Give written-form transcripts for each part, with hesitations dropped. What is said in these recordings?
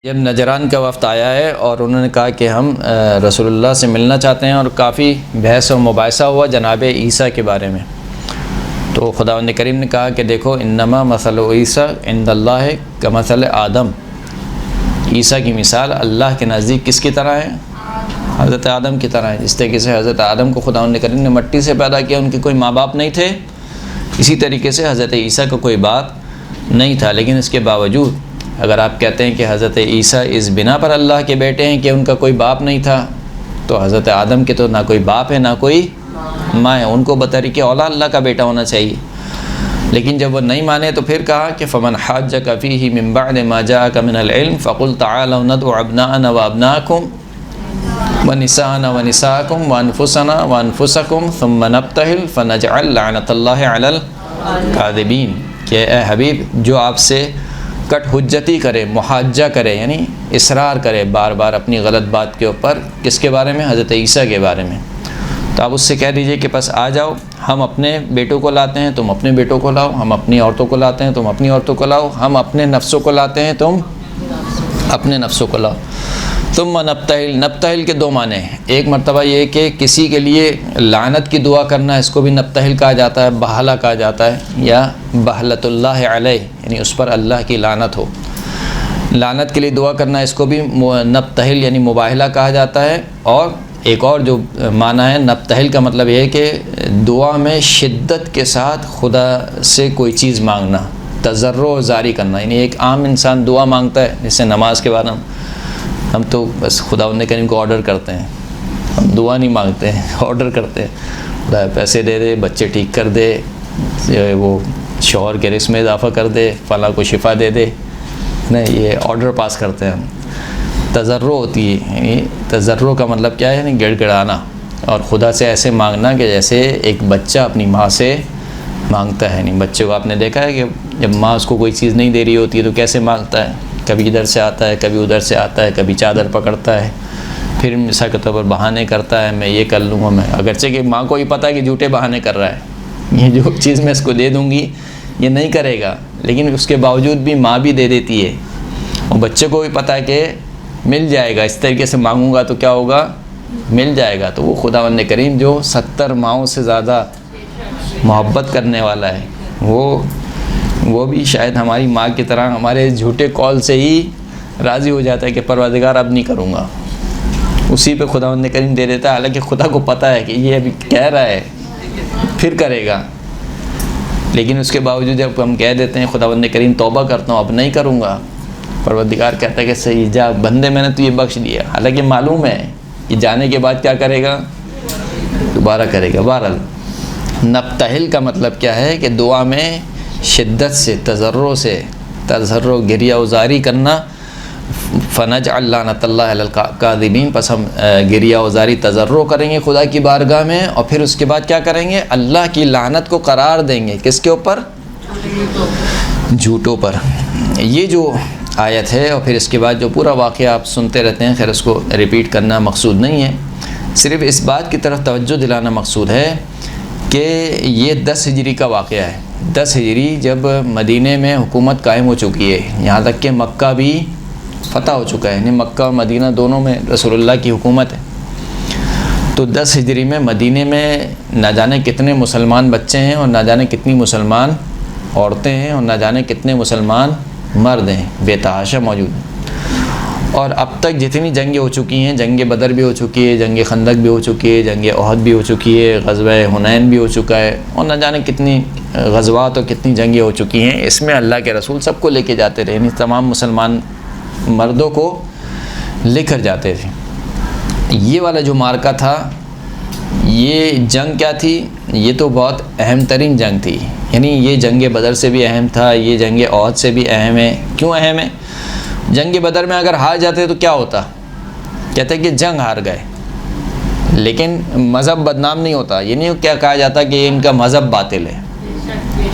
جب نجران کا وفد آیا ہے اور انہوں نے کہا کہ ہم رسول اللہ سے ملنا چاہتے ہیں، اور کافی بحث و مباحثہ ہوا جناب عیسیٰ کے بارے میں، تو خداوند کریم نے کہا کہ دیکھو انما مثل عیسیٰ عند اللہ کمثل آدم، عیسیٰ کی مثال اللہ کے نزدیک کس کی طرح ہے؟ حضرت آدم کی طرح ہے۔ جس طریقے سے حضرت آدم کو خداوند کریم نے مٹی سے پیدا کیا، ان کے کوئی ماں باپ نہیں تھے، اسی طریقے سے حضرت عیسیٰ کا کوئی باپ نہیں تھا، لیکن اس کے باوجود اگر آپ کہتے ہیں کہ حضرت عیسیٰ اس بنا پر اللہ کے بیٹے ہیں کہ ان کا کوئی باپ نہیں تھا، تو حضرت آدم کے تو نہ کوئی باپ ہے نہ کوئی ماں ہے، ان کو بطریقِ اولا اللہ کا بیٹا ہونا چاہیے۔ لیکن جب وہ نہیں مانے تو پھر کہا کہ فمن حاجک فیہ من بعد ما جاءک من العلم فقل تعالوا ندعو ابناءنا وابناءکم ونساءنا ونساءکم وانفسنا وانفسکم ثم نبتہل فنجعل لعنت اللہ علی الکاذبین، کہ اے حبیب جو آپ سے کٹ حجتی کرے، محاجہ کرے، یعنی اصرار کرے بار بار اپنی غلط بات کے اوپر، کس کے بارے میں؟ حضرت عیسیٰ کے بارے میں، تو آپ اس سے کہہ دیجئے کہ بس آ جاؤ، ہم اپنے بیٹوں کو لاتے ہیں تم اپنے بیٹوں کو لاؤ، ہم اپنی عورتوں کو لاتے ہیں تم اپنی عورتوں کو لاؤ، ہم اپنے نفسوں کو لاتے ہیں تم اپنے نفسوں کو لاؤ۔ ثم نبتہل، نبتہل کے دو معنی ہیں، ایک مرتبہ یہ کہ کسی کے لیے لعنت کی دعا کرنا، اس کو بھی نبتہل کہا جاتا ہے، بہالہ کہا جاتا ہے، یا بہلت اللہ علیہ، یعنی اس پر اللہ کی لعنت ہو، لعنت کے لیے دعا کرنا، اس کو بھی نبتہل یعنی مباہلہ کہا جاتا ہے۔ اور ایک اور جو معنی ہے نبتہل کا مطلب یہ ہے کہ دعا میں شدت کے ساتھ خدا سے کوئی چیز مانگنا، تضرع و زاری کرنا، یعنی ایک عام انسان دعا مانگتا ہے، جیسے نماز کے بعد ہم تو بس خداوند کریم کو آرڈر کرتے ہیں، ہم دعا نہیں مانگتے ہیں، آرڈر کرتے ہیں، خدا پیسے دے دے، بچے ٹھیک کر دے، وہ شوہر کے رزق میں اضافہ کر دے، فلاں کو شفا دے دے، نہیں، یہ آرڈر پاس کرتے ہیں ہم۔ تضرع ہوتی ہے، یعنی تضرع کا مطلب کیا ہے؟ یعنی گڑ گڑانا، اور خدا سے ایسے مانگنا کہ جیسے ایک بچہ اپنی ماں سے مانگتا ہے۔ یعنی بچے کو آپ نے دیکھا ہے کہ جب ماں اس کو کوئی چیز نہیں دے رہی ہوتی ہے تو کیسے مانگتا ہے؟ کبھی ادھر سے آتا ہے، کبھی ادھر سے آتا ہے، کبھی چادر پکڑتا ہے، پھر مثال کے طور پر بہانے کرتا ہے، میں یہ کر لوں گا، میں، اگرچہ کہ ماں کو ہی پتہ ہے کہ جھوٹے بہانے کر رہا ہے، یہ جو چیز میں اس کو دے دوں گی یہ نہیں کرے گا، لیکن اس کے باوجود بھی ماں بھی دے دیتی ہے، اور بچے کو بھی پتہ ہے کہ مل جائے گا، اس طریقے سے مانگوں گا تو کیا ہوگا؟ مل جائے گا۔ تو وہ خداوند کریم جو 70 ماؤں سے زیادہ محبت کرنے والا ہے، وہ بھی شاید ہماری ماں کی طرح ہمارے جھوٹے کال سے ہی راضی ہو جاتا ہے کہ پروردگار اب نہیں کروں گا، اسی پہ خداوند کریم دے دیتا ہے، حالانکہ خدا کو پتہ ہے کہ یہ ابھی کہہ رہا ہے پھر کرے گا، لیکن اس کے باوجود جب ہم کہہ دیتے ہیں خداوند کریم توبہ کرتا ہوں اب نہیں کروں گا، پروردگار کہتا ہے کہ صحیح جا بندے، میں نے تو یہ بخش دیا، حالانکہ معلوم ہے کہ جانے کے بعد کیا کرے گا؟ دوبارہ کرے گا۔ بہرحال نبتہل کا مطلب کیا ہے کہ دعا میں شدت سے، تضرع گریہ وزاری کرنا، فنجعل لعنت اللہ علی الکاذبین، پس ہم گریہ وزاری تضرع کریں گے خدا کی بارگاہ میں، اور پھر اس کے بعد کیا کریں گے؟ اللہ کی لعنت کو قرار دیں گے، کس کے اوپر؟ جھوٹوں پر۔ یہ جو آیت ہے، اور پھر اس کے بعد جو پورا واقعہ آپ سنتے رہتے ہیں، خیر اس کو ریپیٹ کرنا مقصود نہیں ہے، صرف اس بات کی طرف توجہ دلانا مقصود ہے کہ یہ 10 ہجری کا واقعہ ہے۔ 10 ہجری جب مدینہ میں حکومت قائم ہو چکی ہے، یہاں تک کہ مکہ بھی فتح ہو چکا ہے، یعنی مکہ اور مدینہ دونوں میں رسول اللہ کی حکومت ہے، تو 10 ہجری میں مدینہ میں نہ جانے کتنے مسلمان بچے ہیں، اور نہ جانے کتنی مسلمان عورتیں ہیں، اور نہ جانے کتنے مسلمان مرد ہیں، بے تحاشا موجود ہیں۔ اور اب تک جتنی جنگیں ہو چکی ہیں، جنگ بدر بھی ہو چکی ہے، جنگ خندق بھی ہو چکی ہے، جنگ احد بھی ہو چکی ہے، غزوہ حنین بھی ہو چکا ہے، اور نہ جانے کتنی غزوات اور کتنی جنگیں ہو چکی ہیں، اس میں اللہ کے رسول سب کو لے کے جاتے رہے، یعنی تمام مسلمان مردوں کو لے کر جاتے تھے۔ یہ والا جو مارکہ تھا، یہ جنگ کیا تھی؟ یہ تو بہت اہم ترین جنگ تھی، یعنی یہ جنگ بدر سے بھی اہم تھا، یہ جنگ احد سے بھی اہم ہے۔ کیوں اہم ہے؟ جنگ بدر میں اگر ہار جاتے تو کیا ہوتا؟ کہتے ہیں کہ جنگ ہار گئے، لیکن مذہب بدنام نہیں ہوتا، یہ نہیں کیا کہا جاتا کہ ان کا مذہب باطل ہے،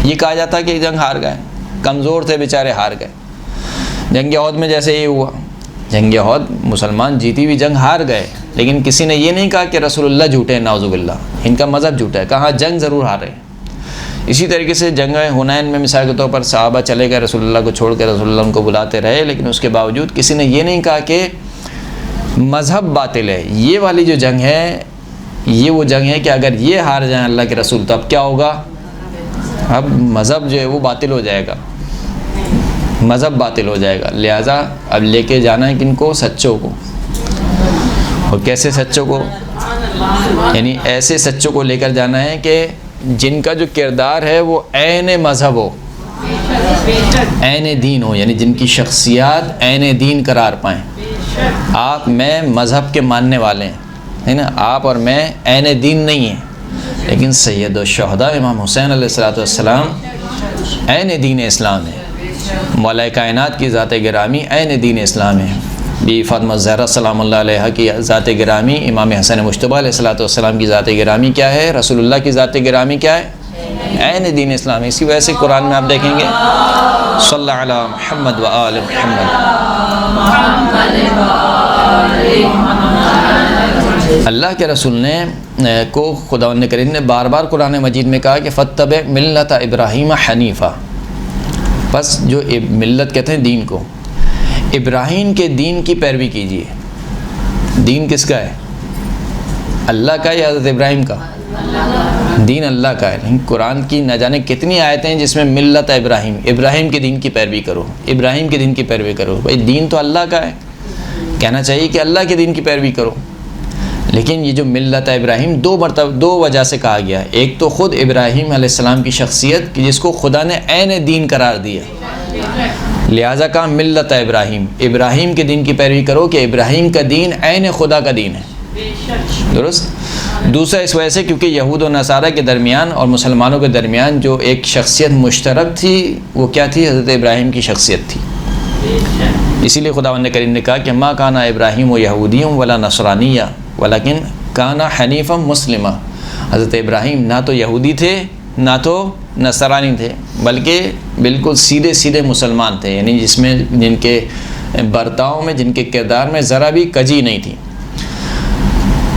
یہ کہا جاتا کہ جنگ ہار گئے، کمزور تھے بیچارے، ہار گئے۔ جنگ احد میں جیسے یہ ہوا، جنگ احد مسلمان جیتی ہوئی جنگ ہار گئے، لیکن کسی نے یہ نہیں کہا کہ رسول اللہ جھوٹے ہیں، نعوذ باللہ ان کا مذہب جھوٹا ہے، کہا جنگ ضرور ہارے، اسی طریقے سے جنگ حنین میں مثال کے طور پر صحابہ چلے گئے رسول اللہ کو چھوڑ کے، رسول اللہ ان کو بلاتے رہے، لیکن اس کے باوجود کسی نے یہ نہیں کہا کہ مذہب باطل ہے۔ یہ والی جو جنگ ہے یہ وہ جنگ ہے کہ اگر یہ ہار جائیں اللہ کے رسول تو اب کیا ہوگا؟ اب مذہب جو ہے وہ باطل ہو جائے گا، مذہب باطل ہو جائے گا۔ لہٰذا اب لے کے جانا ہے کن کو؟ سچوں کو۔ اور کیسے سچوں کو؟ یعنی ایسے سچوں کو لے کر جانا ہے کہ جن کا جو کردار ہے وہ عین مذہب ہو، عین دین ہو، یعنی جن کی شخصیات عین دین قرار پائیں۔ آپ میں مذہب کے ماننے والے ہیں، ہے نا، آپ اور میں عین دین نہیں ہیں، لیکن سید الشہداء امام حسین علیہ السلام عین دین اسلام ہے، مولا کائنات کی ذات گرامی عین دین اسلام ہے، بی فاطمہ زہرا سلام اللہ علیہ کی ذات گرامی، امام حسن مجتبیٰ علیہ السلام کی ذات گرامی کیا ہے؟ رسول اللہ کی ذات گرامی کیا ہے؟ عین دین اسلام ہے۔ اسی وجہ سے قرآن میں آپ دیکھیں گے صلی اللہ علی محمد و آل محمد، اللہ کے رسول نے کو خداوند کریم نے بار بار قرآن مجید میں کہا کہ فاتبع ملت ابراہیم حنیفہ، بس جو ملت کہتے ہیں دین کو، ابراہیم کے دین کی پیروی کیجیے۔ دین کس کا ہے؟ اللہ کا یا حضرت ابراہیم کا؟ دین اللہ کا ہے۔ لیکن قرآن کی نہ جانے کتنی آیتیں ہیں جس میں ملت ابراہیم، ابراہیم کے دین کی پیروی کرو، ابراہیم کے دین کی پیروی کرو۔ بھائی دین تو اللہ کا ہے، کہنا چاہیے کہ اللہ کے دین کی پیروی کرو، لیکن یہ جو ملت ابراہیم دو وجہ سے کہا گیا ہے۔ ایک تو خود ابراہیم علیہ السلام کی شخصیت کہ جس کو خدا نے عین دین قرار دیا، لہٰذا کہا ملت ابراہیم، ابراہیم کے دین کی پیروی کرو کہ ابراہیم کا دین عین خدا کا دین ہے، درست۔ دوسرا اس وجہ سے کیونکہ یہود و نصارہ کے درمیان اور مسلمانوں کے درمیان جو ایک شخصیت مشترک تھی وہ کیا تھی؟ حضرت ابراہیم کی شخصیت تھی۔ اسی لیے خداوند کریم نے کہا کہ ما کانا ابراہیم و یہودیم ولا نصرانیہ ولیکن کانا حنیفا مسلمہ۔ حضرت ابراہیم نہ تو یہودی تھے نہ تو نصرانی تھے، بلکہ بالکل سیدھے سیدھے مسلمان تھے، یعنی جس میں جن کے برتاؤ میں، جن کے کردار میں ذرا بھی کجی نہیں تھی۔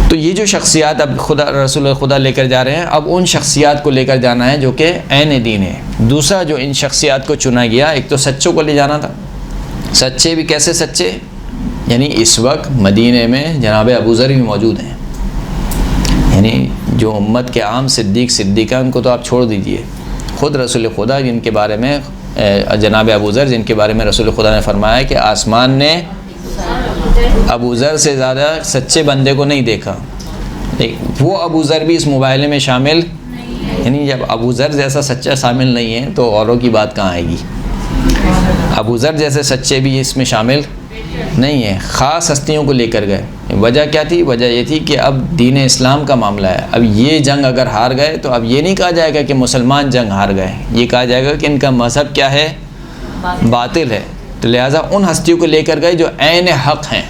تو یہ جو شخصیات اب رسول خدا لے کر جا رہے ہیں، اب ان شخصیات کو لے کر جانا ہے جو کہ عین دین ہے۔ دوسرا جو ان شخصیات کو چنا گیا، ایک تو سچوں کو لے جانا تھا۔ سچے بھی کیسے سچے؟ یعنی اس وقت مدینے میں جناب ابوذر بھی موجود ہیں، یعنی جو امت کے عام صدیقہ ان کو تو آپ چھوڑ دیجئے، خود رسول خدا جن کے بارے میں جناب ابوذر جن کے بارے میں رسول خدا نے فرمایا کہ آسمان نے ابوذر سے زیادہ سچے بندے کو نہیں دیکھا، وہ ابوذر بھی اس مباہلے میں شامل، یعنی جب ابوذر جیسا سچا شامل نہیں ہے تو اوروں کی بات کہاں آئے گی؟ ابوذر جیسے سچے بھی اس میں شامل نہیں ہیں۔ خاص ہستیوں کو لے کر گئے، وجہ کیا تھی؟ وجہ یہ تھی کہ اب دین اسلام کا معاملہ ہے، اب یہ جنگ اگر ہار گئے تو اب یہ نہیں کہا جائے گا کہ مسلمان جنگ ہار گئے، یہ کہا جائے گا کہ ان کا مذہب کیا ہے؟ باطل ہے۔ تو لہٰذا ان ہستیوں کو لے کر گئے جو عین حق ہیں۔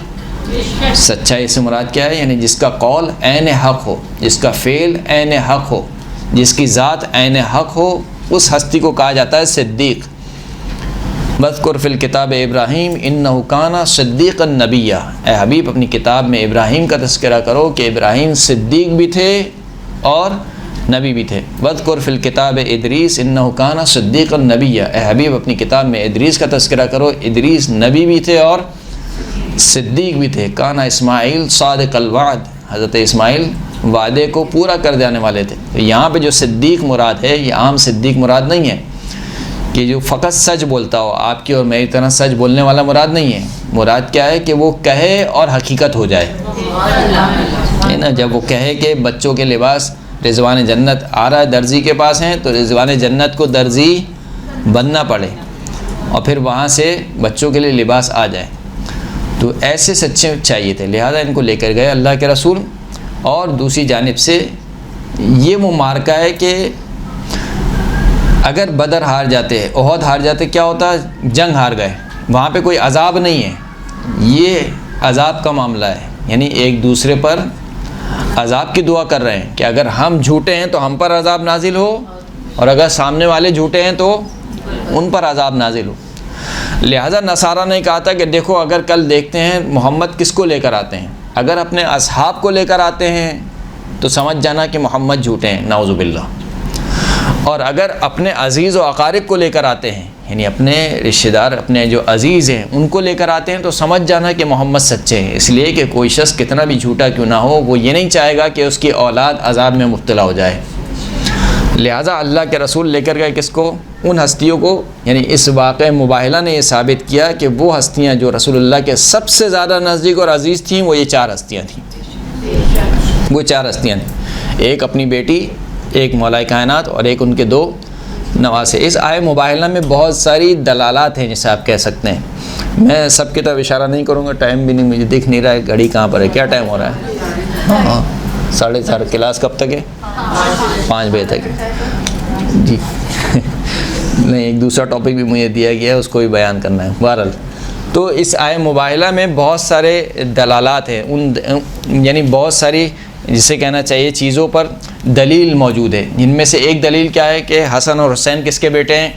سچائی سے مراد کیا ہے؟ یعنی جس کا قول عین حق ہو، جس کا فعل عین حق ہو، جس کی ذات عین حق ہو، اس ہستی کو کہا جاتا ہے صدیق۔ وَاذْكُرْ فِي الْكِتَابِ ابراہیم اِنَّهُ كَانَ صِدِّيقًا نَبِيًّا۔ اے حبیب اپنی کتاب میں ابراہیم کا تذکرہ کرو کہ ابراہیم صدیق بھی تھے اور نبی بھی تھے۔ وَاذْكُرْ فِي الْكِتَابِ اِدْرِيسَ اِنَّهُ كَانَ صِدِّيقًا نَبِيًّا۔ اے حبیب اپنی کتاب میں ادریس کا تذکرہ کرو، ادریس نبی بھی تھے اور صدیق بھی تھے۔ کانا اسماعیل صادق الوعد، حضرت اسماعیل وعدے کو پورا کر دینے والے تھے۔ تو یہاں پہ جو صدیق مراد ہے یہ عام صدیق مراد نہیں ہے کہ جو فقط سچ بولتا ہو، آپ کی اور میری طرح سچ بولنے والا مراد نہیں ہے۔ مراد کیا ہے کہ وہ کہے اور حقیقت ہو جائے، ہے نا۔ جب وہ کہے کہ بچوں کے لباس رضوان جنت آ رہا ہے، درزی کے پاس ہیں، تو رضوان جنت کو درزی بننا پڑے اور پھر وہاں سے بچوں کے لیے لباس آ جائے۔ تو ایسے سچے چاہیے تھے، لہذا ان کو لے کر گئے اللہ کے رسول۔ اور دوسری جانب سے یہ وہ مارکا ہے کہ اگر بدر ہار جاتے، احد ہار جاتے، کیا ہوتا؟ جنگ ہار گئے، وہاں پہ کوئی عذاب نہیں ہے، یہ عذاب کا معاملہ ہے، یعنی ایک دوسرے پر عذاب کی دعا کر رہے ہیں کہ اگر ہم جھوٹے ہیں تو ہم پر عذاب نازل ہو، اور اگر سامنے والے جھوٹے ہیں تو ان پر عذاب نازل ہو۔ لہٰذا نصارہ نے کہا تھا کہ دیکھو اگر کل دیکھتے ہیں محمد کس کو لے کر آتے ہیں، اگر اپنے اصحاب کو لے کر آتے ہیں تو سمجھ جانا کہ محمد جھوٹے ہیں، نعوذ باللہ۔ اور اگر اپنے عزیز و اقارب کو لے کر آتے ہیں، یعنی اپنے رشتہ دار، اپنے جو عزیز ہیں ان کو لے کر آتے ہیں، تو سمجھ جانا کہ محمد سچے ہیں، اس لیے کہ کوئی شخص کتنا بھی جھوٹا کیوں نہ ہو، وہ یہ نہیں چاہے گا کہ اس کی اولاد عذاب میں مبتلا ہو جائے۔ لہٰذا اللہ کے رسول لے کر گئے کس کو؟ ان ہستیوں کو، یعنی اس واقعہ مباہلہ نے یہ ثابت کیا کہ وہ ہستیاں جو رسول اللہ کے سب سے زیادہ نزدیک اور عزیز تھیں وہ یہ 4 ہستیاں تھیں، وہ 4 ہستیاں تھیں، ایک اپنی بیٹی، ایک مولا کائنات، اور ایک ان کے 2 نواسے۔ اس آئے مباہلہ میں بہت ساری دلالات ہیں جسے آپ کہہ سکتے ہیں، میں سب کی طرف اشارہ نہیں کروں گا، ٹائم بھی نہیں مجھے دکھ نہیں رہا ہے، گھڑی کہاں پر ہے، کیا ٹائم ہو رہا ہے؟ 4:30۔ کلاس کب تک ہے؟ 5 بجے تک ہے جی۔ نہیں، ایک دوسرا ٹاپک بھی مجھے دیا گیا ہے، اس کو بھی بیان کرنا ہے۔ بہرحال تو اس آئے مباہلہ میں بہت سارے دلالات ہیں، یعنی بہت ساری جسے کہنا چاہیے چیزوں پر دلیل موجود ہے، جن میں سے ایک دلیل کیا ہے کہ حسن اور حسین کس کے بیٹے ہیں؟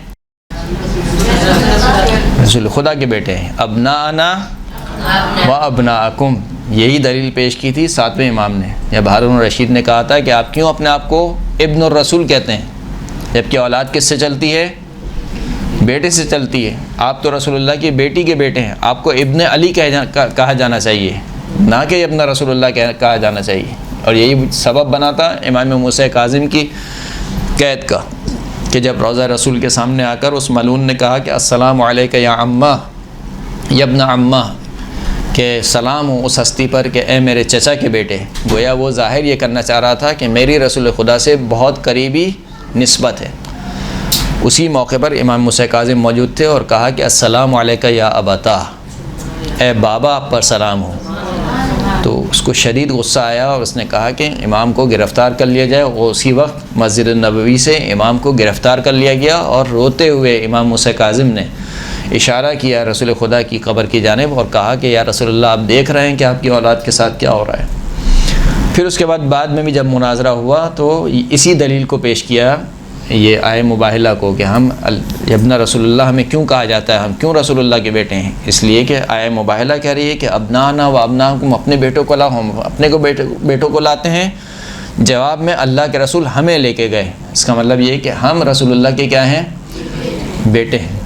رسول خدا کے بیٹے ہیں۔ ابناءنا و ابناءکم، یہی دلیل پیش کی تھی 7ویں امام نے، جب ہارون الرشید نے کہا تھا کہ آپ کیوں اپنے آپ کو ابن الرسول کہتے ہیں جبکہ اولاد کس سے چلتی ہے؟ بیٹے سے چلتی ہے۔ آپ تو رسول اللہ کی بیٹی کے بیٹے ہیں، آپ کو ابن علی کہا جانا چاہیے، نہ کہ ابن رسول اللہ کہا جانا چاہیے۔ اور یہی سبب بنا تھا امام موسیٰ کاظم کی قید کا، کہ جب روضہ رسول کے سامنے آ کر اس ملعون نے کہا کہ السلام علیک یا عمہ یا ابن عمہ، کہ سلام ہو اس ہستی پر کہ اے میرے چچا کے بیٹے، گویا وہ ظاہر یہ کرنا چاہ رہا تھا کہ میری رسول خدا سے بہت قریبی نسبت ہے۔ اسی موقع پر امام موسیٰ کاظم موجود تھے اور کہا کہ السلام علیک یا ابتا، اے بابا آپ پر سلام ہو۔ تو اس کو شدید غصہ آیا اور اس نے کہا کہ امام کو گرفتار کر لیا جائے، اور اسی وقت مسجد نبوی سے امام کو گرفتار کر لیا گیا، اور روتے ہوئے امام موسیٰ کاظم نے اشارہ کیا رسول خدا کی قبر کی جانب اور کہا کہ یا رسول اللہ آپ دیکھ رہے ہیں کہ آپ کی اولاد کے ساتھ کیا ہو رہا ہے۔ پھر اس کے بعد میں بھی جب مناظرہ ہوا تو اسی دلیل کو پیش کیا، یہ آئے مباہلہ کو، کہ ہم ابن رسول اللہ ہمیں کیوں کہا جاتا ہے، ہم کیوں رسول اللہ کے بیٹے ہیں؟ اس لیے کہ آئے مباہلہ کہہ رہی ہے کہ ابنانا و ابناکم، اپنے بیٹوں کو لاؤ، ہم اپنے کو بیٹوں کو لاتے ہیں، جواب میں اللہ کے رسول ہمیں لے کے گئے۔ اس کا مطلب یہ ہے کہ ہم رسول اللہ کے کیا ہیں؟ بیٹے ہیں۔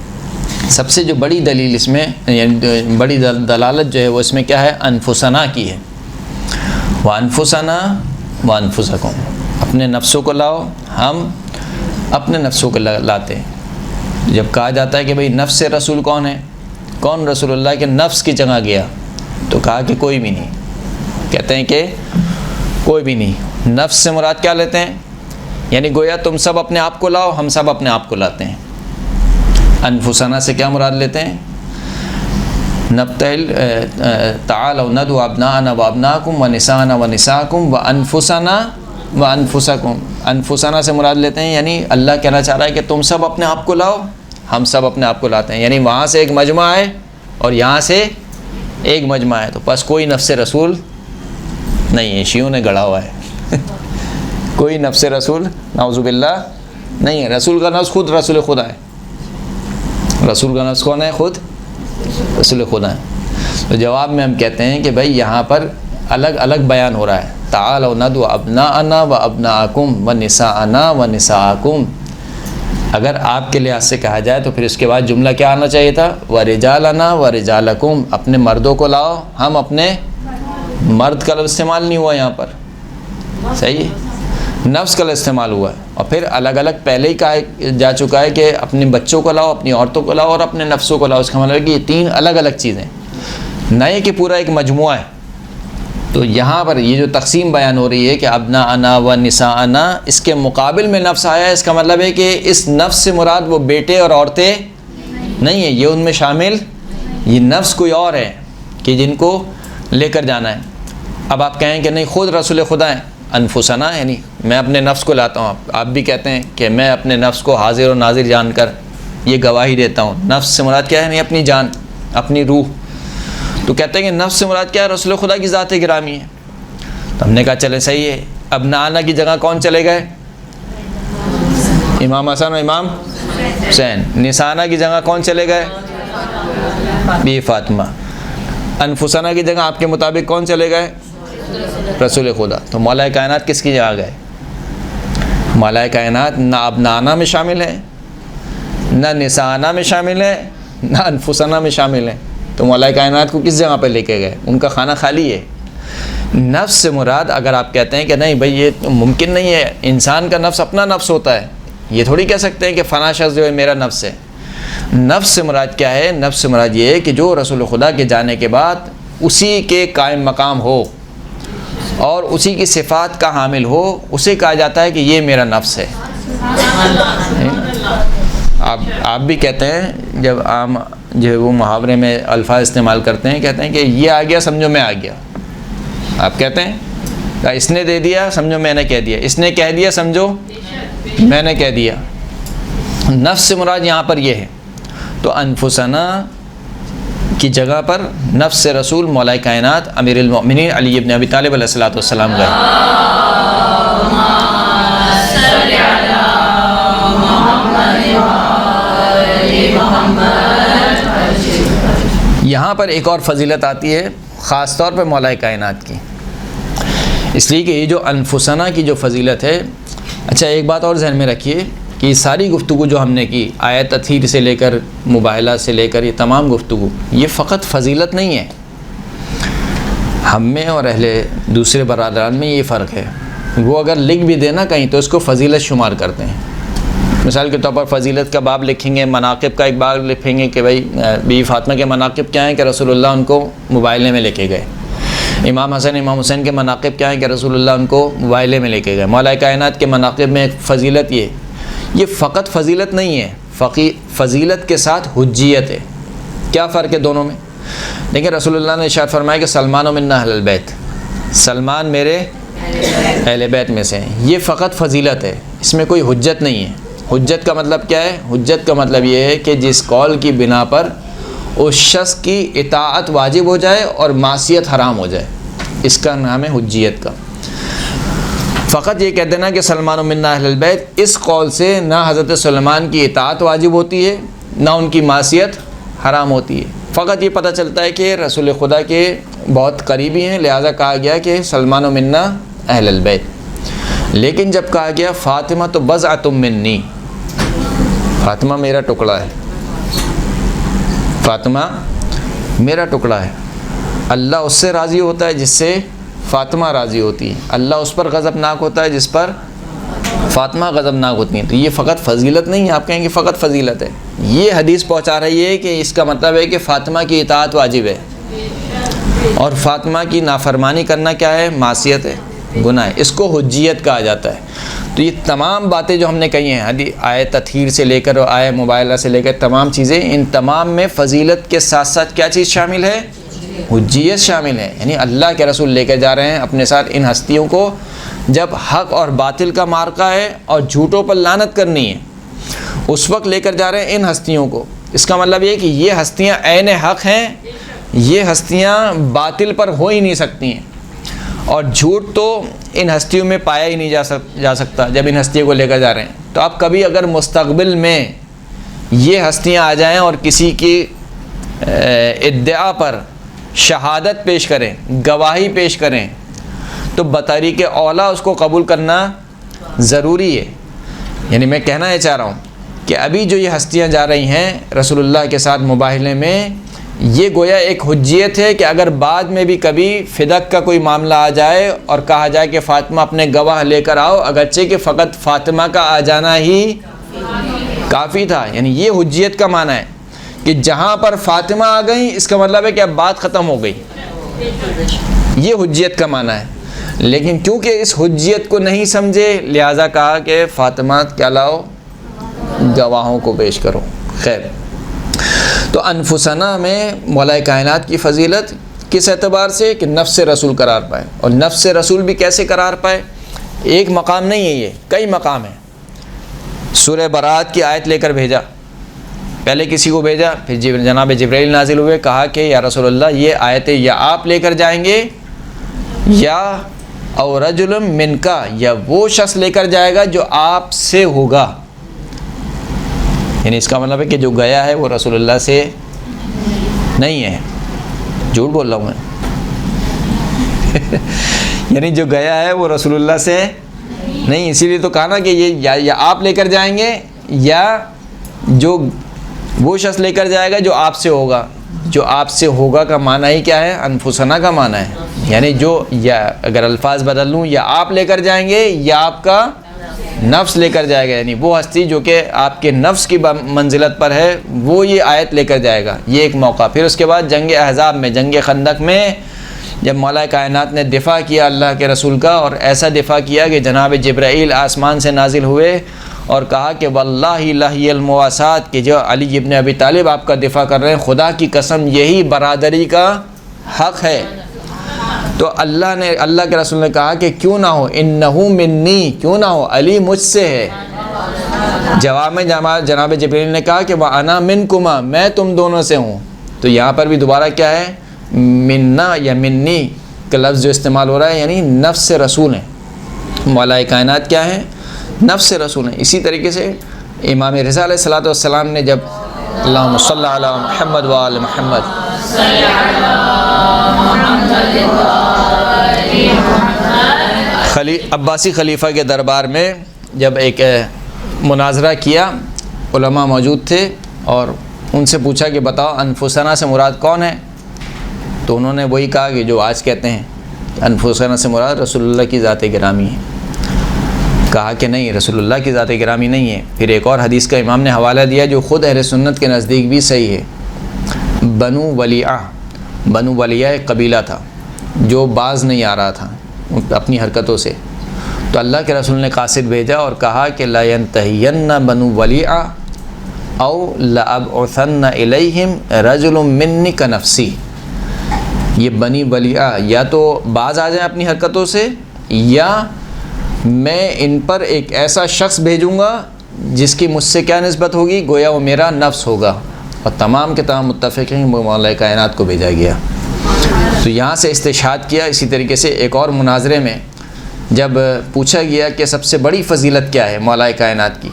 سب سے جو بڑی دلیل اس میں، یعنی بڑی دلالت جو ہے وہ اس میں کیا ہے؟ انفسنا کی ہے، وانفسنا وانفسکم، اپنے نفسوں کو لاؤ، ہم اپنے نفسوں کو لاتے ہیں۔ جب کہا جاتا ہے کہ بھئی نفس رسول کون ہے، کون رسول اللہ کے نفس کی جگہ گیا، تو کہا کہ کوئی بھی نہیں، کہتے ہیں کہ کوئی بھی نہیں۔ نفس سے مراد کیا لیتے ہیں؟ یعنی گویا تم سب اپنے آپ کو لاؤ، ہم سب اپنے آپ کو لاتے ہیں۔ انفسنا سے کیا مراد لیتے ہیں؟ نبتہل تعالوا ندعو ابناءنا وابناءکم ونساءنا ونساءکم وانفسنا وانفسکم، انفسنا سے مراد لیتے ہیں، یعنی اللہ کہنا چاہ رہا ہے کہ تم سب اپنے آپ کو لاؤ، ہم سب اپنے آپ کو لاتے ہیں، یعنی وہاں سے ایک مجمع ہے اور یہاں سے ایک مجمع ہے، تو بس کوئی نفس رسول نہیں ہے، شیعوں نے گڑھا ہوا ہے کوئی نفس رسول نعوذ باللہ نہیں ہے۔ رسول کا نفس خود رسول خدا ہے، رسول کا نفس کون ہے؟ خود رسول خدا ہے۔ تو جواب میں ہم کہتے ہیں کہ بھائی یہاں پر الگ الگ بیان ہو رہا ہے، تعالوا ندعو ابناءنا و ابناءکم ونساءنا ونساءکم۔ اگر آپ کے لحاظ سے کہا جائے تو پھر اس کے بعد جملہ کیا آنا چاہیے تھا؟ ورجالنا ورجالکم، اپنے مردوں کو لاؤ، ہم اپنے مرد کا لفظ استعمال نہیں ہوا یہاں پر، صحیح ہے، نفس کا لفظ استعمال ہوا ہے۔ اور پھر الگ الگ پہلے ہی کہا جا چکا ہے کہ اپنے بچوں کو لاؤ، اپنی عورتوں کو لاؤ اور اپنے نفسوں کو لاؤ۔ اس کا مطلب ہے کہ یہ 3 الگ الگ چیزیں، نہ یہ کہ پورا ایک مجموعہ ہے۔ تو یہاں پر یہ جو تقسیم بیان ہو رہی ہے کہ ابناءنا و نساءنا، اس کے مقابل میں نفس آیا ہے، اس کا مطلب ہے کہ اس نفس سے مراد وہ بیٹے اور عورتیں نہیں ہیں، یہ ان میں شامل، یہ نفس کوئی اور ہے کہ جن کو لے کر جانا ہے۔ اب آپ کہیں کہ نہیں خود رسول خدا ہیں، انفسنا یعنی میں اپنے نفس کو لاتا ہوں، آپ بھی کہتے ہیں کہ میں اپنے نفس کو حاضر و ناظر جان کر یہ گواہی دیتا ہوں۔ نفس سے مراد کیا ہے؟ نہیں اپنی جان، اپنی روح۔ تو کہتے ہیں کہ نفس سے مراد کیا ہے؟ رسول خدا کی ذات گرامی ہے۔ تو ہم نے کہا چلے صحیح ہے، ابناءنا کی جگہ کون چلے گئے؟ امام حسن و امام حسین۔ نساءنا کی جگہ کون چلے گئے؟ بی فاطمہ۔ انفسنا کی جگہ آپ کے مطابق کون چلے گئے؟ رسول خدا۔ تو مولا کائنات کس کی جگہ گئے؟ مولائے کائنات نہ ابنانا میں شامل ہے، نہ نسانا میں شامل ہے، نہ انفسنا میں شامل ہے. تو مولائے کائنات کو کس جگہ پہ لے کے گئے؟ ان کا کھانا خالی ہے. نفس سے مراد اگر آپ کہتے ہیں کہ نہیں بھائی یہ ممکن نہیں ہے، انسان کا نفس اپنا نفس ہوتا ہے، یہ تھوڑی کہہ سکتے ہیں کہ فلاں شخص جو ہے میرا نفس ہے. نفس سے مراد کیا ہے؟ نفس سے مراد یہ ہے کہ جو رسول خدا کے جانے کے بعد اسی کے قائم مقام ہو اور اسی کی صفات کا حامل ہو، اسے کہا جاتا ہے کہ یہ میرا نفس ہے. آپ بھی کہتے ہیں جب عام جو ہے وہ محاورے میں الفاظ استعمال کرتے ہیں، کہتے ہیں کہ یہ آ گیا سمجھو میں آ گیا. آپ کہتے ہیں اس نے دے دیا سمجھو میں نے کہہ دیا، اس نے کہہ دیا سمجھو میں نے کہہ دیا. نفس سے مراد یہاں پر یہ ہے. تو انفسنا کی جگہ پر نفس رسول مولائے کائنات امیر المؤمنین علی ابن ابی طالب علیہ الصلوۃ والسلام گئے. یہاں پر ایک اور فضیلت آتی ہے خاص طور پہ مولائے کائنات کی، اس لیے کہ یہ جو انفسنا کی جو فضیلت ہے. اچھا ایک بات اور ذہن میں رکھیے کہ یہ ساری گفتگو جو ہم نے کی آیت تطہیر سے لے کر مباہلہ سے لے کر یہ تمام گفتگو، یہ فقط فضیلت نہیں ہے. ہم میں اور اہل دوسرے برادران میں یہ فرق ہے. وہ اگر لکھ بھی دینا کہیں تو اس کو فضیلت شمار کرتے ہیں. مثال کے طور پر فضیلت کا باب لکھیں گے، مناقب کا ایک باب لکھیں گے کہ بھائی بی فاطمہ کے مناقب کیا ہیں کہ رسول اللہ ان کو مباہلے میں لے کے گئے. امام حسن امام حسین کے مناقب کیا ہیں کہ رسول اللہ ان کو مباہلے میں لے کے گئے. مولائے کائنات کے مناقب میں فضیلت یہ فقط فضیلت نہیں ہے، فضیلت کے ساتھ حجیت ہے. کیا فرق ہے دونوں میں؟ دیکھیں رسول اللہ نے ارشاد فرمایا کہ سلمان منا اہل البیت، سلمان میرے اہل بیت میں سے ہیں. یہ فقط فضیلت ہے، اس میں کوئی حجت نہیں ہے. حجت کا مطلب کیا ہے؟ حجت کا مطلب یہ ہے کہ جس قول کی بنا پر اس شخص کی اطاعت واجب ہو جائے اور معصیت حرام ہو جائے، اس کا نام ہے حجیت کا. فقط یہ کہہ دینا کہ سلمان منا اہل البیت، اس قول سے نہ حضرت سلمان کی اطاعت واجب ہوتی ہے نہ ان کی معصیت حرام ہوتی ہے. فقط یہ پتہ چلتا ہے کہ رسول خدا کے بہت قریبی ہیں، لہذا کہا گیا کہ سلمان منا اہل البیت. لیکن جب کہا گیا فاطمہ تو بضعۃ منی، فاطمہ میرا ٹکڑا ہے، فاطمہ میرا ٹکڑا ہے، اللہ اس سے راضی ہوتا ہے جس سے فاطمہ راضی ہوتی ہے، اللہ اس پر غضبناک ہوتا ہے جس پر فاطمہ غضبناک ہوتی ہیں. تو یہ فقط فضیلت نہیں ہے، آپ کہیں گے فقط فضیلت ہے. یہ حدیث پہنچا رہی ہے کہ اس کا مطلب ہے کہ فاطمہ کی اطاعت واجب ہے اور فاطمہ کی نافرمانی کرنا کیا ہے؟ معصیت ہے، گناہ ہے. اس کو حجیت کہا جاتا ہے. تو یہ تمام باتیں جو ہم نے کہی ہیں آیت تطہیر سے لے کر اور آیت مباہلہ سے لے کر تمام چیزیں، ان تمام میں فضیلت کے ساتھ ساتھ کیا چیز شامل ہے؟ حجیت شامل ہے. یعنی اللہ کے رسول لے کے جا رہے ہیں اپنے ساتھ ان ہستیوں کو، جب حق اور باطل کا معرکہ ہے اور جھوٹوں پر لعنت کرنی ہے اس وقت لے کر جا رہے ہیں ان ہستیوں کو. اس کا مطلب یہ کہ یہ ہستیاں عین حق ہیں، یہ ہستیاں باطل پر ہو ہی نہیں سکتی ہیں اور جھوٹ تو ان ہستیوں میں پایا ہی نہیں جا سکتا جب ان ہستیوں کو لے کر جا رہے ہیں. تو آپ کبھی اگر مستقبل میں یہ ہستیاں آ جائیں اور کسی کی ادعا پر شہادت پیش کریں، گواہی پیش کریں، تو بطریق اولا اس کو قبول کرنا ضروری ہے. یعنی میں کہنا یہ چاہ رہا ہوں کہ ابھی جو یہ ہستیاں جا رہی ہیں رسول اللہ کے ساتھ مباہلے میں، یہ گویا ایک حجیت ہے کہ اگر بعد میں بھی کبھی فدق کا کوئی معاملہ آ جائے اور کہا جائے کہ فاطمہ اپنے گواہ لے کر آؤ، اگرچہ کہ فقط فاطمہ کا آ جانا ہی کافی تھا. یعنی یہ حجیت کا معنی ہے کہ جہاں پر فاطمہ آ گئیں اس کا مطلب ہے کہ اب بات ختم ہو گئی. یہ حجیت کا معنی ہے. لیکن کیونکہ اس حجیت کو نہیں سمجھے لہٰذا کہا کہ فاطمہ کیا لاؤ؟ گواہوں کو پیش کرو. خیر، تو انفسنا میں مولائے کائنات کی فضیلت کس اعتبار سے کہ نفس رسول قرار پائے. اور نفس رسول بھی کیسے قرار پائے؟ ایک مقام نہیں ہے، یہ کئی مقام ہیں. سورہ برات کی آیت لے کر بھیجا، پہلے کسی کو بھیجا، پھر جناب جبرائیل نازل ہوئے، کہا کہ یا رسول اللہ یہ آیتیں یا آپ لے کر جائیں گے یا او رجل من کا، یا وہ شخص لے کر جائے گا جو آپ سے ہوگا. یعنی اس کا مطلب ہے کہ جو گیا ہے وہ رسول اللہ سے نہیں ہے. جھوٹ بول رہا ہوں میں. یعنی جو گیا ہے وہ رسول اللہ سے نہیں، اسی لیے تو کہا نا کہ یہ یا آپ لے کر جائیں گے یا جو وہ شخص لے کر جائے گا جو آپ سے ہوگا. جو آپ سے ہوگا کا معنی ہی کیا ہے؟ انفسنا کا معنی ہے. یعنی جو، یا اگر الفاظ بدل لوں، یا آپ لے کر جائیں گے یا آپ کا نفس لے کر جائے گا. یعنی وہ ہستی جو کہ آپ کے نفس کی منزلت پر ہے وہ یہ آیت لے کر جائے گا. یہ ایک موقع. پھر اس کے بعد جنگ احزاب میں، جنگ خندق میں، جب مولا کائنات نے دفاع کیا اللہ کے رسول کا، اور ایسا دفاع کیا کہ جناب جبرائیل آسمان سے نازل ہوئے اور کہا کہ واللہ لہی المواسات، کہ جو علی ابن ابی طالب آپ کا دفاع کر رہے ہیں، خدا کی قسم یہی برادری کا حق ہے. تو اللہ کے رسول نے کہا کہ کیوں نہ ہو، انہو منی، کیوں نہ ہو، علی مجھ سے ہے. جواب میں جناب جبرائیل نے کہا کہ وَأَنَا مِنْكُمَا، میں تم دونوں سے ہوں. تو یہاں پر بھی دوبارہ کیا ہے؟ منا یا منی کا لفظ جو استعمال ہو رہا ہے، یعنی نفس رسول ہیں. مولا کائنات کیا ہے؟ نفس رسول ہیں. اسی طریقے سے امام رضا علیہ الصلوۃ والسلام نے جب اللہم صلی علی محمد وآل محمد، عباسی خلیفہ کے دربار میں جب ایک مناظرہ کیا، علماء موجود تھے اور ان سے پوچھا کہ بتاؤ انفسنا سے مراد کون ہے؟ تو انہوں نے وہی کہا کہ جو آج کہتے ہیں انفسنا سے مراد رسول اللہ کی ذات گرامی ہے. کہا کہ نہیں، رسول اللہ کی ذات گرامی نہیں ہے. پھر ایک اور حدیث کا امام نے حوالہ دیا جو خود اہل سنت کے نزدیک بھی صحیح ہے. بنو ولیعہ ایک قبیلہ تھا جو باز نہیں آ رہا تھا اپنی حرکتوں سے. تو اللہ کے رسول نے قاصد بھیجا اور کہا کہ لا ینتہین بنو ولیعہ او لابعثن الیہم رجل منی کنفسی. یہ بنی ولیعہ یا تو باز آ جائیں اپنی حرکتوں سے، یا میں ان پر ایک ایسا شخص بھیجوں گا جس کی مجھ سے کیا نسبت ہوگی؟ گویا وہ میرا نفس ہوگا. اور تمام کے تمام متفق ہیں وہ مولا کائنات کو بھیجا گیا. تو یہاں سے استشہاد کیا. اسی طریقے سے ایک اور مناظرے میں جب پوچھا گیا کہ سب سے بڑی فضیلت کیا ہے مولا کائنات کی،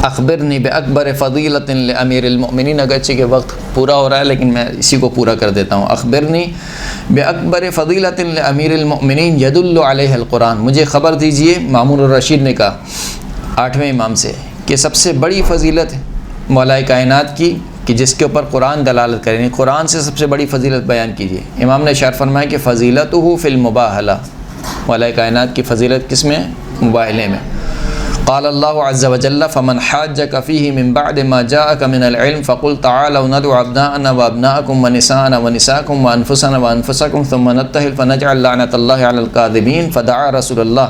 اخبرنی باکبر فضیلت لامیر المؤمنین، اگرچہ کہ وقت پورا ہو رہا ہے لیکن میں اسی کو پورا کر دیتا ہوں. اخبرنی باکبر فضیلت لامیر المؤمنین یدل علیہ القرآن، مجھے خبر دیجئے، مامون الرشید نے کہا 8ویں امام سے، کہ سب سے بڑی فضیلت مولا کائنات کی کہ جس کے اوپر قرآن دلالت کرے، یعنی قرآن سے سب سے بڑی فضیلت بیان کیجیے. امام نے اشارہ فرمایا کہ فضیلتہ فی المباہلہ، مولا کائنات کی فضیلت کس میں؟ مباہلے میں. قال اللہ عز وجل فمن حاجک فیہ من بعد ما جاءک من العلم فقل تعالوا ندعو ابناءنا وابناءکم ونساءنا ونساءکم وانفسنا وانفسکم ثم نبتہل فنجعل لعنت اللہ علی الکاذبین. فدعا رسول اللہ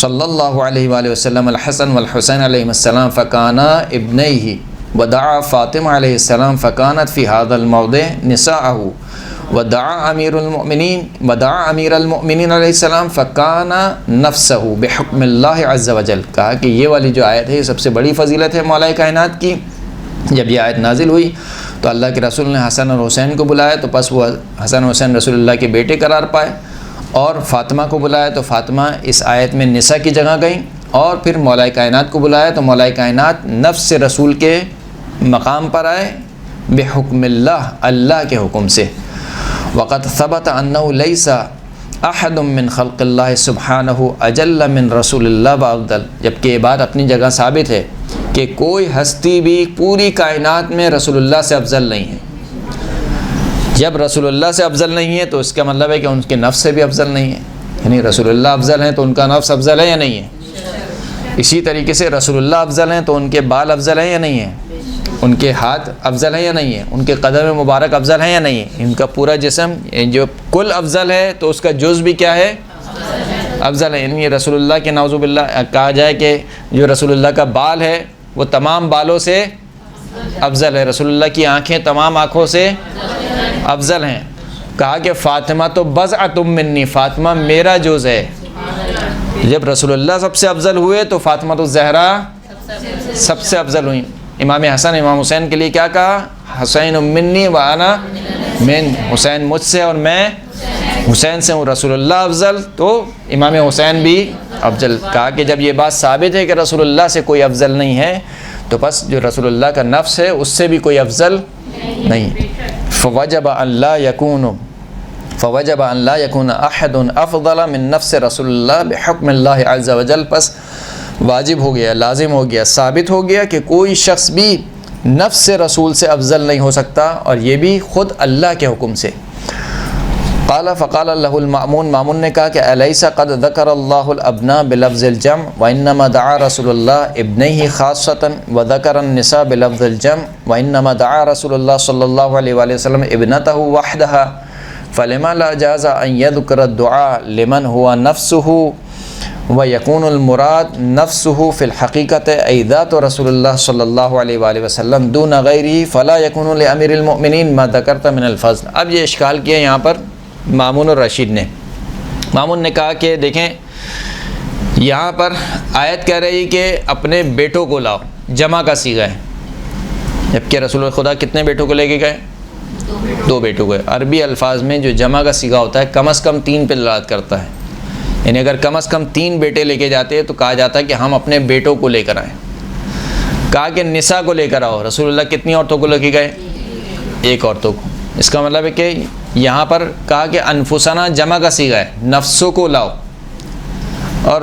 صلی اللہ علیہ وآلہ وسلم الحسن والحسین علیہ السلام فکانا ابنیہ، ودعا فاطمہ علیہ السلام فکانت فی هذا الموضع نساءہ، ودعا امیر المؤمنین علیہ السلام فکانا نفسہ بحکم اللہ عز وجل. کہا کہ یہ والی جو آیت ہے یہ سب سے بڑی فضیلت ہے مولا کائنات کی. جب یہ آیت نازل ہوئی تو اللہ کے رسول نے حسن اور حسین کو بلایا، تو پس وہ حسن حسین رسول اللہ کے بیٹے قرار پائے. اور فاطمہ کو بلایا تو فاطمہ اس آیت میں نساء کی جگہ گئیں. اور پھر مولا کائنات کو بلایا تو مولا کائنات نفس رسول کے مقام پر آئے بحکم اللہ، اللہ کے حکم سے. وقد ثبت انہ لیس احد من خلق اللہ سبحانہ اجل من رسول اللہ وافضل، جبکہ یہ بات اپنی جگہ ثابت ہے کہ کوئی ہستی بھی پوری کائنات میں رسول اللہ سے افضل نہیں ہے. جب رسول اللہ سے افضل نہیں ہے تو اس کا مطلب ہے کہ ان کے نفس سے بھی افضل نہیں ہے. یعنی رسول اللہ افضل ہیں تو ان کا نفس افضل ہے یا نہیں ہے؟ اسی طریقے سے رسول اللہ افضل ہیں تو ان کے بال افضل ہیں یا نہیں ہیں؟ ان کے ہاتھ افضل ہیں یا نہیں ہیں؟ ان کے قدم مبارک افضل ہیں یا نہیں ہیں؟ ان کا پورا جسم جو کل افضل ہے تو اس کا جز بھی کیا ہے؟ افضل ہے. یعنی رسول اللہ کے نعوذ باللہ کہا جائے کہ جو رسول اللہ کا بال ہے وہ تمام بالوں سے افضل ہے، رسول اللہ کی آنکھیں تمام آنکھوں سے افضل ہیں. کہا کہ فاطمہ تو بضعۃ منی، فاطمہ میرا جز ہے. جب رسول اللہ سب سے افضل ہوئے تو فاطمہ تو زہرا سب سے افضل ہوئیں. امام حسن امام حسین کے لیے کیا کہا؟ حسین منی وانا من، حسین مجھ سے اور میں حسین سے ہوں. رسول اللہ افضل تو امام حسین بھی افضل. کہا کہ جب یہ بات ثابت ہے کہ رسول اللہ سے کوئی افضل نہیں ہے تو بس جو رسول اللہ کا نفس ہے اس سے بھی کوئی افضل نہیں. فوجب ان لا یکون فوجب ان لا يكون احد افضل من نفس رسول اللہ بحکم اللہ عز وجل، پس واجب ہو گیا، لازم ہو گیا، ثابت ہو گیا کہ کوئی شخص بھی نفس رسول سے افضل نہیں ہو سکتا، اور یہ بھی خود اللہ کے حکم سے۔ قال فقال له المأمون، مامون نے کہا کہ الیس قد ذکر اللہ الابناء بلفظ الجمع وانما دعا رسول اللہ ابنیہ خاصۃ وذکر النساء بلفظ الجمع وانما دعا رسول اللہ صلی اللہ علیہ وآلہ وسلم ابنتہ وحدہا فلما لا جاز ان يذكر الدعاء لمن هو نفسه ويكون المراد نفسه في الحقيقة أي ذات رسول الله صلی اللہ علیہ وآلہ وسلم دون غیره فلا يكون لأمير المؤمنين ما ذكرت من الفضل۔ اب یہ اشکال کیا یہاں پر مامون الرشید نے۔ مامون نے کہا کہ دیکھیں یہاں پر آیت کہہ رہی کہ اپنے بیٹوں کو لاؤ، جمع کا صیغہ ہے، جبکہ رسول خدا کتنے بیٹوں کو لے کے گئے؟ 2 بیٹوں کو۔ عربی الفاظ میں جو جمع کا صیغہ ہوتا ہے کم از کم 3 پہ دلالت کرتا ہے، یعنی اگر کم از کم 3 بیٹے لے کے جاتے ہیں تو کہا جاتا ہے کہ ہم اپنے بیٹوں کو لے کر آئیں۔ کہا کہ نساء کو لے کر آؤ، رسول اللہ کتنی عورتوں کو لے کے گئے؟ 1 عورتوں کو۔ اس کا مطلب ہے کہ یہاں پر کہا کہ انفسنا جمع کا صیغہ ہے، نفسوں کو لاؤ، اور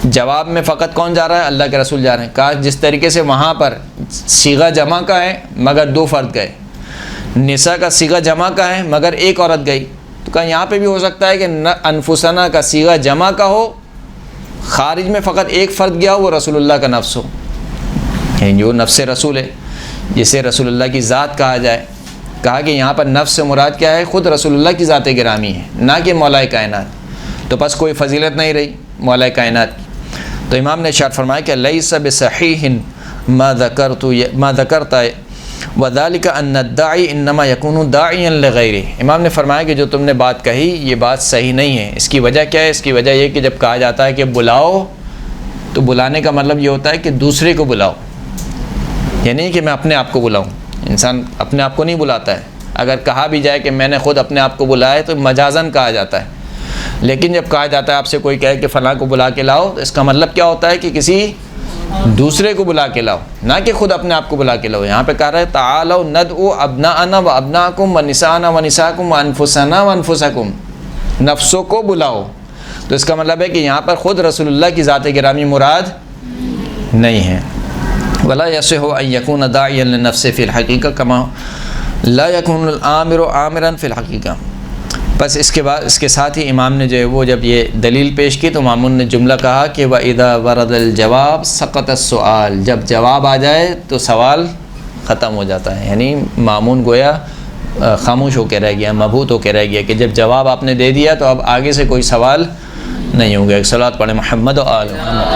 جواب میں فقط کون جا رہا ہے؟ اللہ کے رسول جا رہے ہیں۔ کہا جس طریقے سے وہاں پر صیغہ جمع کا ہے مگر 2 فرد گئے، نساء کا صیغہ جمع کا ہے مگر 1 عورت گئی، تو کہا یہاں پہ بھی ہو سکتا ہے کہ انفسنا کا صیغہ جمع کا ہو، خارج میں فقط 1 فرد گیا ہو، وہ رسول اللہ کا نفس ہو، یعنی جو نفس رسول ہے جسے رسول اللہ کی ذات کہا جائے۔ کہا کہ یہاں پر نفس سے مراد کیا ہے؟ خود رسول اللہ کی ذات گرامی ہے، نہ کہ مولا کائنات، تو بس کوئی فضیلت نہیں رہی مولا کائنات کی۔ تو امام نے ارشاد فرمایا کہ لیس بصحیح ما ذکرت وذلك ان الداعی انما یکون داعیا لغیرہ۔ امام نے فرمایا کہ جو تم نے بات کہی یہ بات صحیح نہیں ہے۔ اس کی وجہ کیا ہے؟ اس کی وجہ یہ کہ جب کہا جاتا ہے کہ بلاؤ، تو بلانے کا مطلب یہ ہوتا ہے کہ دوسرے کو بلاؤ، یعنی کہ میں اپنے آپ کو بلاؤں۔ انسان اپنے آپ کو نہیں بلاتا ہے، اگر کہا بھی جائے کہ میں نے خود اپنے آپ کو بلایا ہے تو مجازن کہا جاتا ہے، لیکن جب کہا جاتا ہے آپ سے کوئی کہے کہ فلاں کو بلا کے لاؤ، تو اس کا مطلب کیا ہوتا ہے کہ کسی دوسرے کو بلا کے لاؤ، نہ کہ خود اپنے آپ کو بلا کے لاؤ۔ یہاں پہ کہا رہا ہے تعالوا ندعو ابناءنا وابناءکم ونساءنا ونساءکم وانفسنا وانفسکم، نفسوں کو بلاؤ، تو اس کا مطلب ہے کہ یہاں پر خود رسول اللہ کی ذات گرامی مراد نہیں ہے۔ ولا يصح ان يكون داعيا للنفس في الحقيقه كما لا يكون الامر امرا في الحقيقه۔ بس اس کے بعد اس کے ساتھ ہی امام نے جو ہے وہ جب یہ دلیل پیش کی تو مامون نے جملہ کہا کہ وَإِذَا وَرَدَ الْجَوَابِ سَقَطَ السُّؤَالِ، جب جواب آ جائے تو سوال ختم ہو جاتا ہے، یعنی مامون گویا خاموش ہو کے رہ گیا، مبہوت ہو کے رہ گیا کہ جب جواب آپ نے دے دیا تو اب آگے سے کوئی سوال نہیں ہوں گے۔ ایک صلوات پڑھیں محمد و آل محمد۔